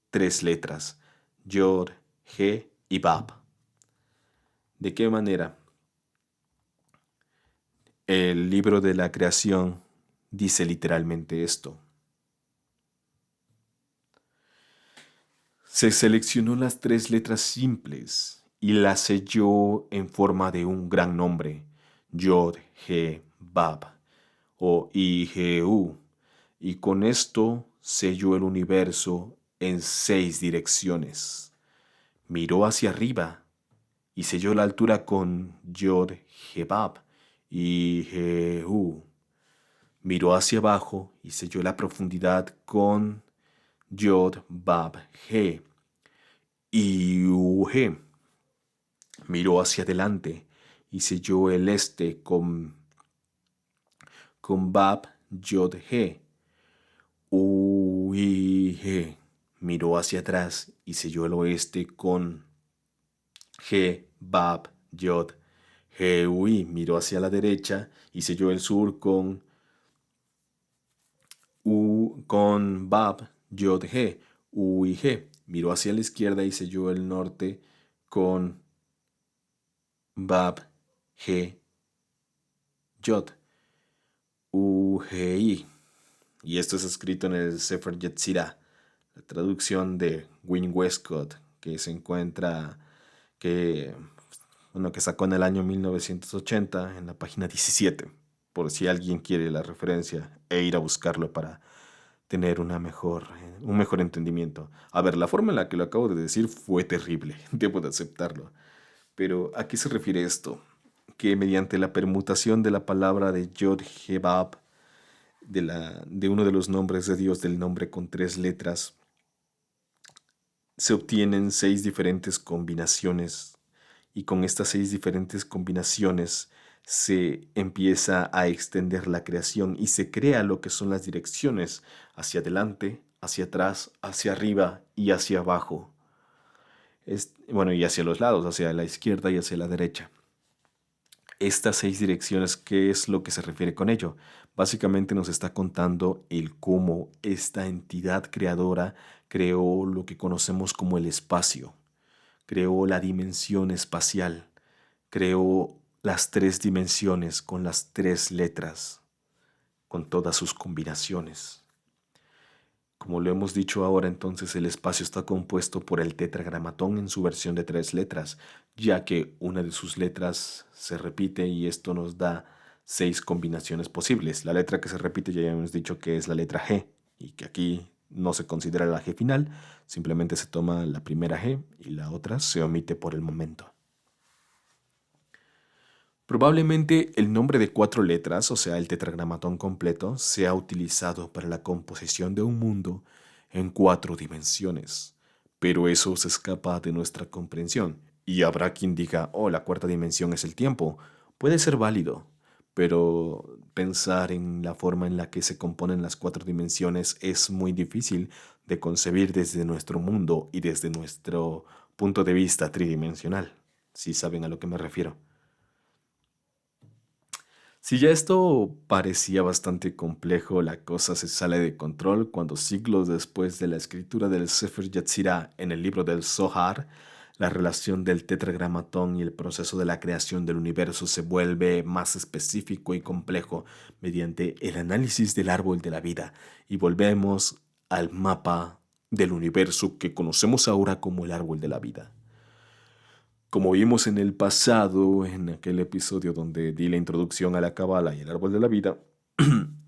tres letras, Yod, He y Bab. ¿De qué manera? El libro de la creación dice literalmente esto. Se seleccionó las tres letras simples y las selló en forma de un gran nombre, Yod, He, Bab, o IGU, y con esto selló el universo en 6 direcciones. Miró hacia arriba y selló la altura con Yod, He, Bab, IGU. Miró hacia abajo y selló la profundidad con Yod, Bab, He y Uge. Miró hacia adelante y selló el este con Bab, Yod, He. Ui, He. Miró hacia atrás y selló el oeste con He, Bab, Yod, He, Ui. Miró hacia la derecha y selló el sur con Bab, Yod, He, Ui, He. Miró hacia la izquierda y selló el norte con Bab, He, Yod, Uhei. Y esto es escrito en el Sefer Yetzirah, la traducción de Win Westcott, que se encuentra, que, bueno, que sacó en el año 1980 en la página 17, por si alguien quiere la referencia e ir a buscarlo para tener un mejor entendimiento. A ver, la forma en la que lo acabo de decir fue terrible, debo de aceptarlo. Pero ¿a qué se refiere esto? Que mediante la permutación de la palabra de Yod Hebab, de uno de los nombres de Dios, del nombre con 3 letras, se obtienen 6 diferentes combinaciones, y con estas 6 diferentes combinaciones se empieza a extender la creación y se crea lo que son las direcciones hacia adelante, hacia atrás, hacia arriba y hacia abajo. Bueno, y hacia los lados, hacia la izquierda y hacia la derecha. Estas 6 direcciones, ¿qué es lo que se refiere con ello? Básicamente nos está contando el cómo esta entidad creadora creó lo que conocemos como el espacio, creó la dimensión espacial, creó las 3 dimensiones con las 3 letras, con todas sus combinaciones. Como lo hemos dicho ahora, entonces el espacio está compuesto por el tetragramatón en su versión de 3 letras, ya que una de sus letras se repite y esto nos da 6 combinaciones posibles. La letra que se repite ya hemos dicho que es la letra G y que aquí no se considera la G final, simplemente se toma la primera G y la otra se omite por el momento. Probablemente el nombre de 4 letras, o sea, el tetragramatón completo, sea utilizado para la composición de un mundo en 4 dimensiones, pero eso se escapa de nuestra comprensión. Y habrá quien diga, oh, la 4 dimensión es el tiempo. Puede ser válido, pero pensar en la forma en la que se componen las 4 dimensiones es muy difícil de concebir desde nuestro mundo y desde nuestro punto de vista tridimensional, si saben a lo que me refiero. Si ya esto parecía bastante complejo, la cosa se sale de control cuando siglos después de la escritura del Sefer Yetzirah en el libro del Zohar, la relación del tetragramatón y el proceso de la creación del universo se vuelve más específico y complejo mediante el análisis del árbol de la vida, y volvemos al mapa del universo que conocemos ahora como el árbol de la vida. Como vimos en el pasado, en aquel episodio donde di la introducción a la Cábala y el árbol de la vida,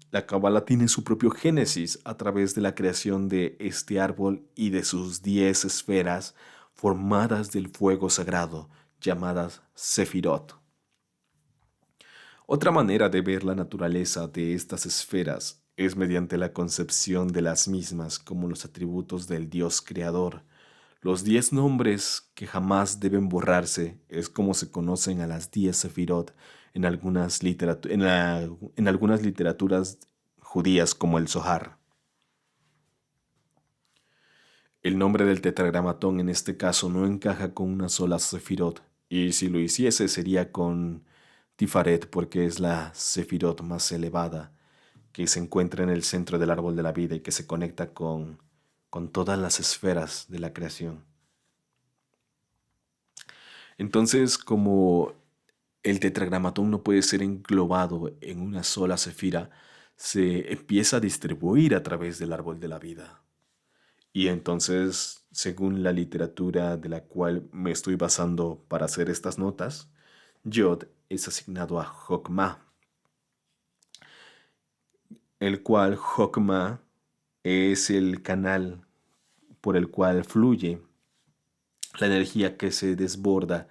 la Cábala tiene su propio génesis a través de la creación de este árbol y de sus 10 esferas formadas del fuego sagrado, llamadas Sefirot. Otra manera de ver la naturaleza de estas esferas es mediante la concepción de las mismas como los atributos del Dios creador. Los 10 nombres que jamás deben borrarse es como se conocen a las 10 Sefirot en algunas literaturas judías como el Zohar. El nombre del tetragramatón en este caso no encaja con una sola Sefirot, y si lo hiciese sería con Tifaret, porque es la Sefirot más elevada que se encuentra en el centro del árbol de la vida y que se conecta con todas las esferas de la creación. Entonces, como el tetragramatón no puede ser englobado en una sola sefira, se empieza a distribuir a través del árbol de la vida. Y entonces, según la literatura de la cual me estoy basando para hacer estas notas, Yod es asignado a Jokma, el cual Jokma es el canal por el cual fluye la energía que se desborda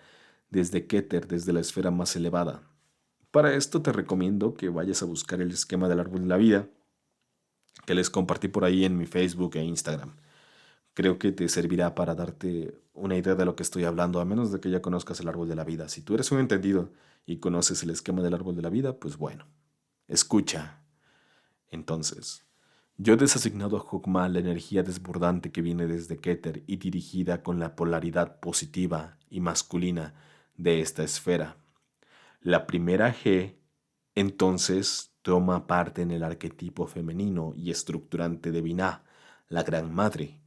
desde Keter, desde la esfera más elevada. Para esto te recomiendo que vayas a buscar el esquema del árbol de la vida que les compartí por ahí en mi Facebook e Instagram. Creo que te servirá para darte una idea de lo que estoy hablando, a menos de que ya conozcas el árbol de la vida. Si tú eres un entendido y conoces el esquema del árbol de la vida, pues bueno. Escucha, entonces. Yo he desasignado a Hokmah la energía desbordante que viene desde Keter y dirigida con la polaridad positiva y masculina de esta esfera. La primera G, entonces, toma parte en el arquetipo femenino y estructurante de Binah, la Gran Madre.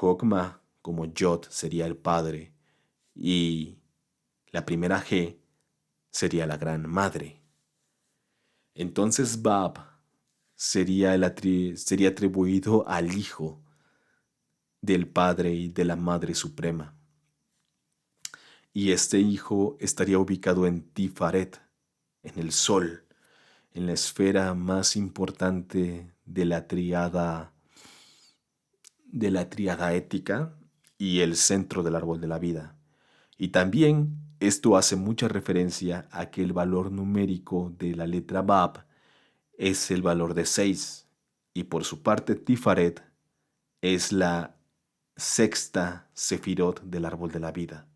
Hokmah, como Yod, sería el padre y la primera G sería la Gran Madre. Entonces Bab sería atribuido al Hijo del Padre y de la Madre Suprema. Y este Hijo estaría ubicado en Tifaret, en el Sol, en la esfera más importante de la tríada ética y el centro del árbol de la vida. Y también esto hace mucha referencia a que el valor numérico de la letra Bab es el valor de 6 y por su parte Tifaret es la sexta sefirot del árbol de la vida.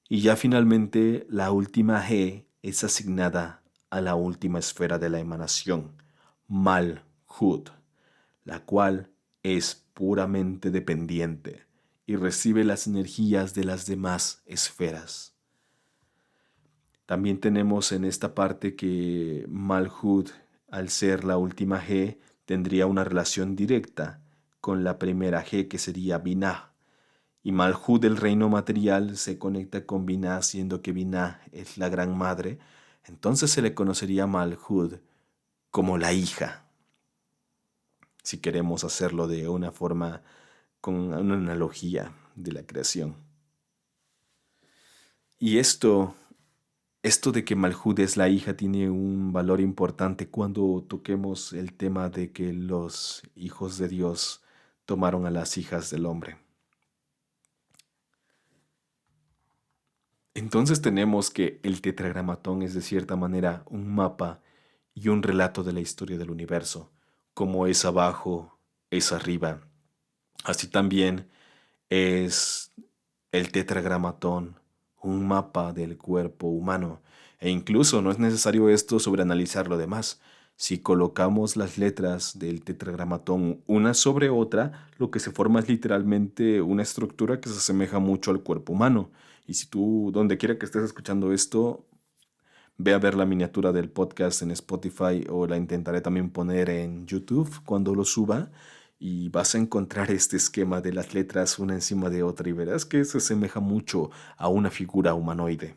Y ya finalmente la última G es asignada a la última esfera de la emanación, Malhut, la cual es puramente dependiente y recibe las energías de las demás esferas. También tenemos en esta parte que Malhut, al ser la última G, tendría una relación directa con la primera G, que sería Binah. Y Malhut del reino material se conecta con Binah, siendo que Binah es la gran madre. Entonces se le conocería a Malhut como la hija, si queremos hacerlo de una forma con una analogía de la creación. Y esto de que Malhut es la hija tiene un valor importante cuando toquemos el tema de que los hijos de Dios tomaron a las hijas del hombre. Entonces tenemos que el tetragramatón es de cierta manera un mapa y un relato de la historia del universo. Como es abajo, es arriba. Así también es el tetragramatón un mapa del cuerpo humano. E incluso no es necesario esto sobreanalizar lo demás. Si colocamos las letras del tetragramatón una sobre otra, lo que se forma es literalmente una estructura que se asemeja mucho al cuerpo humano. Y si tú, donde quiera que estés escuchando esto, ve a ver la miniatura del podcast en Spotify o la intentaré también poner en YouTube cuando lo suba y vas a encontrar este esquema de las letras una encima de otra y verás que se asemeja mucho a una figura humanoide.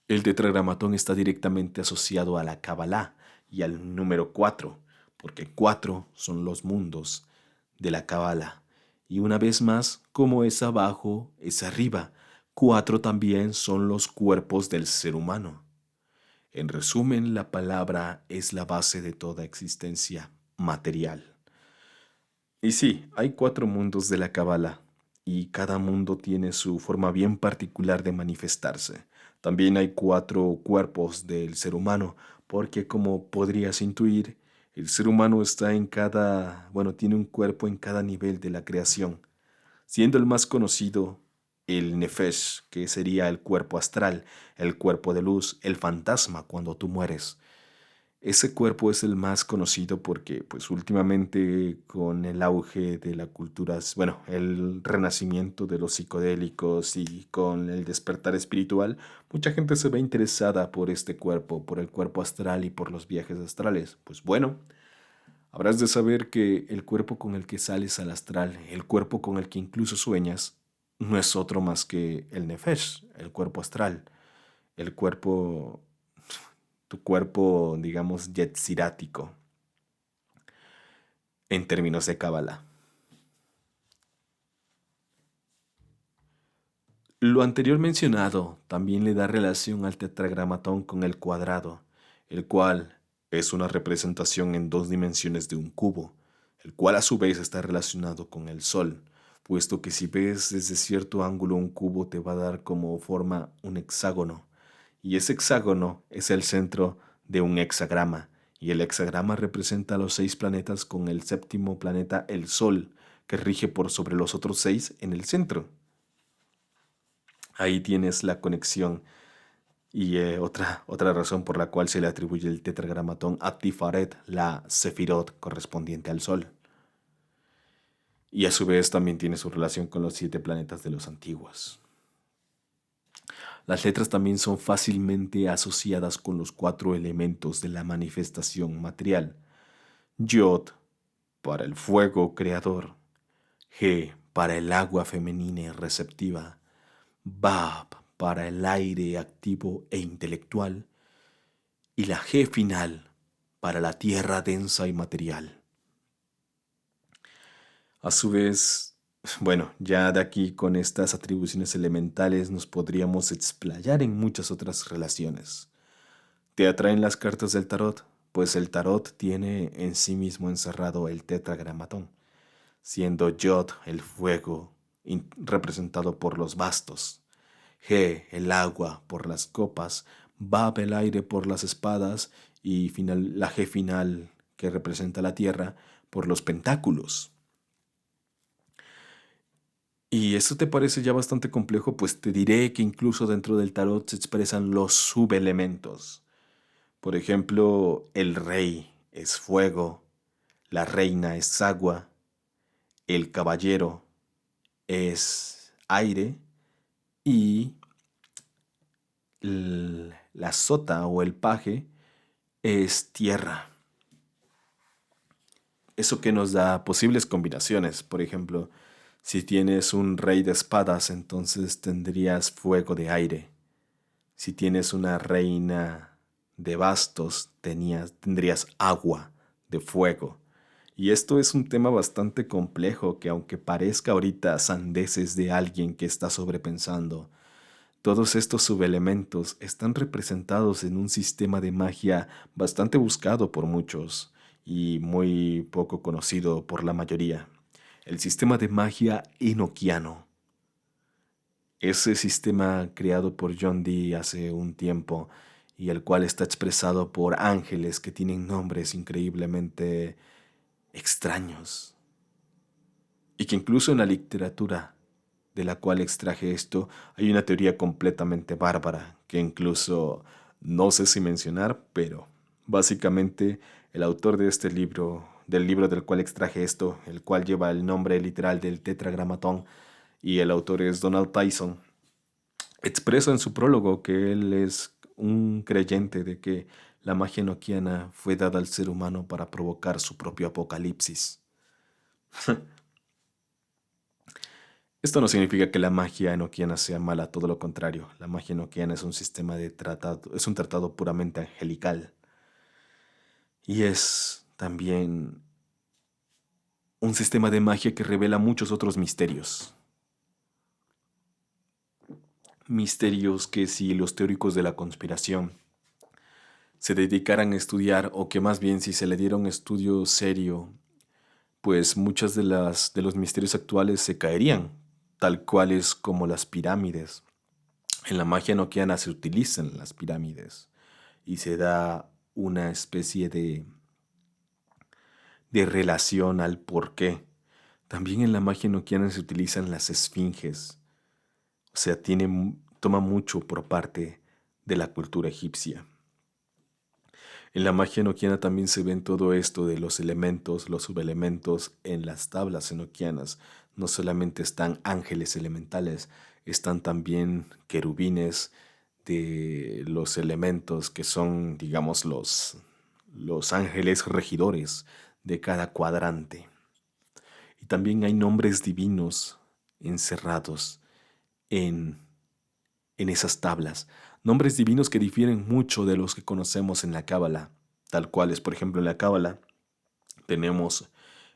El tetragramatón está directamente asociado a la Kabbalah y al número 4, porque 4 son los mundos de la Kabbalah. Y una vez más, como es abajo, es arriba. 4 también son los cuerpos del ser humano. En resumen, la palabra es la base de toda existencia material. Y sí, hay 4 mundos de la Kabbalah, y cada mundo tiene su forma bien particular de manifestarse. También hay 4 cuerpos del ser humano, porque como podrías intuir, el ser humano está tiene un cuerpo en cada nivel de la creación, siendo el más conocido el Nefesh, que sería el cuerpo astral, el cuerpo de luz, el fantasma cuando tú mueres. Ese cuerpo es el más conocido porque, pues, últimamente con el auge de la cultura, el renacimiento de los psicodélicos y con el despertar espiritual, mucha gente se ve interesada por este cuerpo, por el cuerpo astral y por los viajes astrales. Pues bueno, habrás de saber que el cuerpo con el que sales al astral, el cuerpo con el que incluso sueñas, no es otro más que el Nefesh, el cuerpo astral, el cuerpo tu cuerpo, digamos, yetzirático, en términos de Kabbalah. Lo anterior mencionado también le da relación al tetragramatón con el cuadrado, el cual es una representación en 2 dimensiones de un cubo, el cual a su vez está relacionado con el Sol, puesto que si ves desde cierto ángulo un cubo te va a dar como forma un hexágono, y ese hexágono es el centro de un hexagrama, y el hexagrama representa a los 6 planetas con el séptimo planeta, el Sol, que rige por sobre los otros 6 en el centro. Ahí tienes la conexión Y otra razón por la cual se le atribuye el tetragramatón a Tifaret, la Sefirot correspondiente al Sol. Y a su vez también tiene su relación con los 7 planetas de los antiguos. Las letras también son fácilmente asociadas con los 4 elementos de la manifestación material. Yod para el fuego creador, G para el agua femenina y receptiva, Bab para el aire activo e intelectual, y la G final para la tierra densa y material. A su vez, bueno, ya de aquí con estas atribuciones elementales nos podríamos explayar en muchas otras relaciones. ¿Te atraen las cartas del tarot? Pues el tarot tiene en sí mismo encerrado el tetragramatón, siendo Yod el fuego representado por los bastos, G el agua por las copas, Bab el aire por las espadas y la G final que representa la tierra por los pentáculos. Y esto te parece ya bastante complejo, pues te diré que incluso dentro del tarot se expresan los subelementos. Por ejemplo, el rey es fuego, la reina es agua, el caballero es aire y la sota o el paje es tierra. Eso que nos da posibles combinaciones. Por ejemplo, si tienes un rey de espadas, entonces tendrías fuego de aire. Si tienes una reina de bastos, tendrías agua de fuego. Y esto es un tema bastante complejo que aunque parezca ahorita sandeces de alguien que está sobrepensando, todos estos subelementos están representados en un sistema de magia bastante buscado por muchos y muy poco conocido por la mayoría. El sistema de magia enoquiano. Ese sistema creado por John Dee hace un tiempo y el cual está expresado por ángeles que tienen nombres increíblemente extraños y que incluso en la literatura de la cual extraje esto hay una teoría completamente bárbara que incluso no sé si mencionar, pero básicamente el autor de este libro, del libro del cual extraje esto, el cual lleva el nombre literal del tetragramatón y el autor es Donald Tyson, expresa en su prólogo que él es un creyente de que la magia enoquiana fue dada al ser humano para provocar su propio apocalipsis. Esto no significa que la magia enoquiana sea mala, todo lo contrario. La magia enoquiana es un sistema de tratado, es un tratado puramente angelical. Y es también un sistema de magia que revela muchos otros misterios. Misterios que si los teóricos de la conspiración se dedicaran a estudiar, o que más bien si se le diera un estudio serio, pues muchas de los misterios actuales se caerían, tal cuales como las pirámides. En la magia enoquiana se utilizan las pirámides y se da una especie de relación al porqué. También en la magia enoquiana se utilizan las esfinges, o sea, toma mucho por parte de la cultura egipcia. En la magia enoquiana también se ven todo esto de los elementos, los subelementos en las tablas enoquianas. No solamente están ángeles elementales, están también querubines de los elementos que son, digamos, los ángeles regidores de cada cuadrante. Y también hay nombres divinos encerrados en, en esas tablas. Nombres divinos que difieren mucho de los que conocemos en la Cábala, tal cuales, por ejemplo, en la Cábala tenemos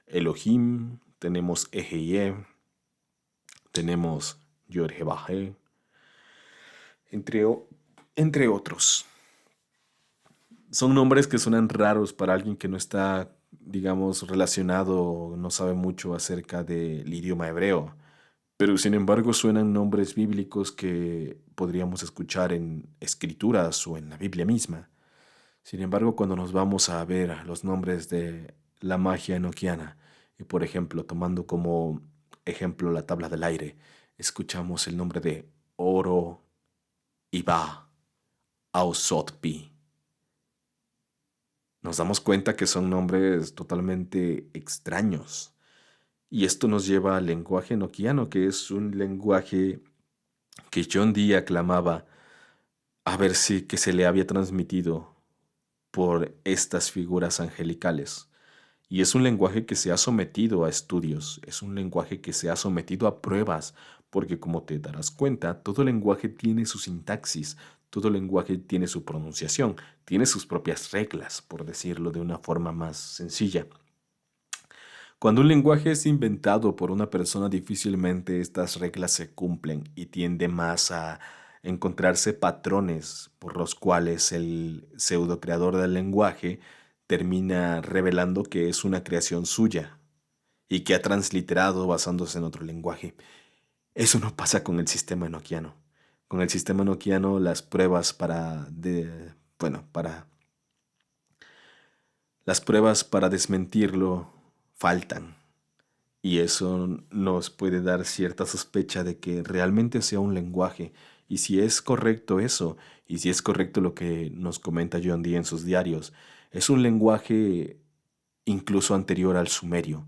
Elohim, tenemos Eheye, tenemos Yod-Heh-Vah-He, entre, entre otros. Son nombres que suenan raros para alguien que no está, digamos, relacionado, no sabe mucho acerca del idioma hebreo, pero sin embargo suenan nombres bíblicos que podríamos escuchar en escrituras o en la Biblia misma. Sin embargo, cuando nos vamos a ver los nombres de la magia enoquiana, y por ejemplo, tomando como ejemplo la tabla del aire, escuchamos el nombre de Oro, Iba, Ausotpi. Nos damos cuenta que son nombres totalmente extraños. Y esto nos lleva al lenguaje enoquiano, que es un lenguaje que John Dee aclamaba a ver si que se le había transmitido por estas figuras angelicales. Y es un lenguaje que se ha sometido a estudios, es un lenguaje que se ha sometido a pruebas, porque como te darás cuenta, todo lenguaje tiene su sintaxis, todo lenguaje tiene su pronunciación, tiene sus propias reglas, por decirlo de una forma más sencilla. Cuando un lenguaje es inventado por una persona, difícilmente estas reglas se cumplen y tiende más a encontrarse patrones por los cuales el pseudo creador del lenguaje termina revelando que es una creación suya y que ha transliterado basándose en otro lenguaje. Eso no pasa con el sistema enoquiano. Con el sistema enoquiano las pruebas las pruebas para desmentirlo faltan. Y eso nos puede dar cierta sospecha de que realmente sea un lenguaje. Y si es correcto eso, y si es correcto lo que nos comenta John Dee en sus diarios, es un lenguaje incluso anterior al sumerio.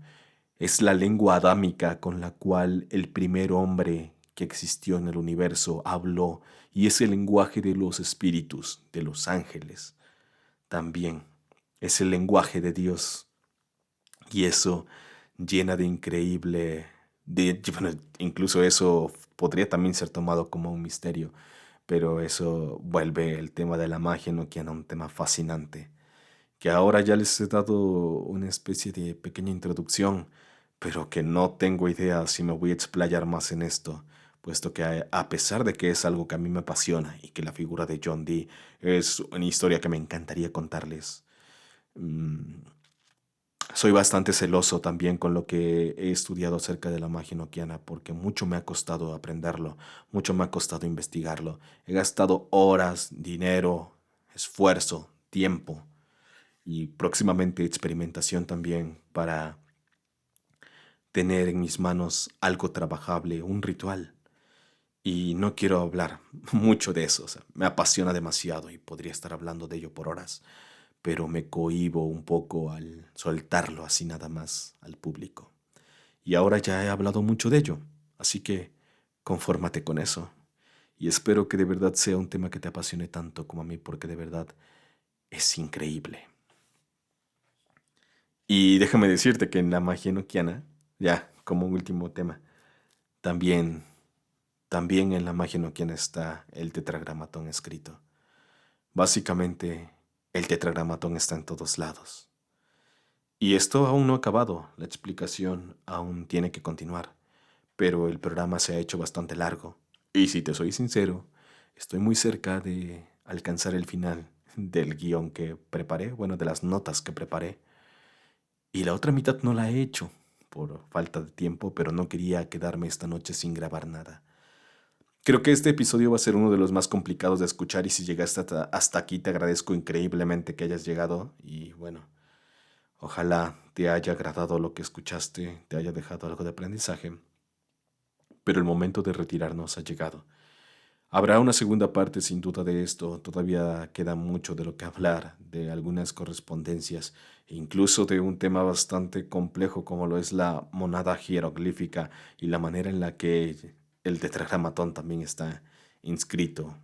Es la lengua adámica con la cual el primer hombre que existió en el universo habló, y es el lenguaje de los espíritus, de los ángeles. También es el lenguaje de Dios. Y eso llena de increíble, bueno, incluso eso podría también ser tomado como un misterio, pero eso vuelve el tema de la magia enoquiana un tema fascinante, que ahora ya les he dado una especie de pequeña introducción, pero que no tengo idea si me voy a explayar más en esto, puesto que a pesar de que es algo que a mí me apasiona y que la figura de John Dee es una historia que me encantaría contarles. mm, Soy bastante celoso también con lo que he estudiado acerca de la magia enoquiana porque mucho me ha costado aprenderlo, mucho me ha costado investigarlo. He gastado horas, dinero, esfuerzo, tiempo y próximamente experimentación también para tener en mis manos algo trabajable, un ritual. Y no quiero hablar mucho de eso, o sea, me apasiona demasiado y podría estar hablando de ello por horas, pero me cohíbo un poco al soltarlo así nada más al público. Y ahora ya he hablado mucho de ello, así que confórmate con eso. Y espero que de verdad sea un tema que te apasione tanto como a mí, porque de verdad es increíble. Y déjame decirte que en la magia enoquiana, ya como último tema, también, también en la magia enoquiana está el tetragramatón escrito. Básicamente, el tetragramatón está en todos lados. Y esto aún no ha acabado, la explicación aún tiene que continuar, pero el programa se ha hecho bastante largo. Y si te soy sincero, estoy muy cerca de alcanzar el final del guión que preparé, bueno, de las notas que preparé. Y la otra mitad no la he hecho por falta de tiempo, pero no quería quedarme esta noche sin grabar nada. Creo que este episodio va a ser uno de los más complicados de escuchar y si llegaste hasta aquí te agradezco increíblemente que hayas llegado y bueno, ojalá te haya agradado lo que escuchaste, te haya dejado algo de aprendizaje, pero el momento de retirarnos ha llegado. Habrá una segunda parte sin duda de esto, todavía queda mucho de lo que hablar, de algunas correspondencias, e incluso de un tema bastante complejo como lo es la monada jeroglífica y la manera en la que el tetragramatón también está inscrito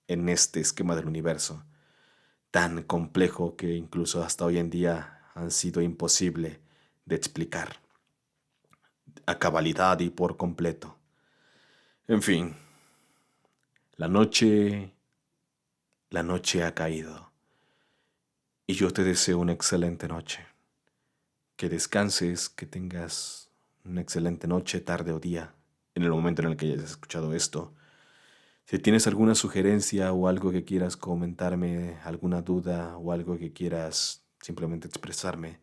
en este esquema del universo, tan complejo que incluso hasta hoy en día han sido imposible de explicar a cabalidad y por completo. En fin, la noche, la noche ha caído. Y yo te deseo una excelente noche. Que descanses, que tengas una excelente noche, tarde o día, en el momento en el que hayas escuchado esto. Si tienes alguna sugerencia o algo que quieras comentarme, alguna duda o algo que quieras simplemente expresarme,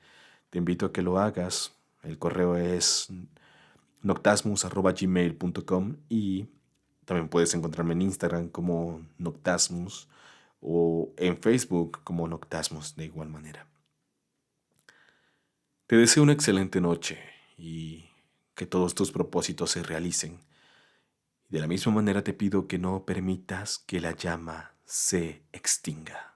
te invito a que lo hagas. El correo es noctasmus@gmail.com y también puedes encontrarme en Instagram como Noctasmus o en Facebook como Noctasmus de igual manera. Te deseo una excelente noche y que todos tus propósitos se realicen. De la misma manera te pido que no permitas que la llama se extinga.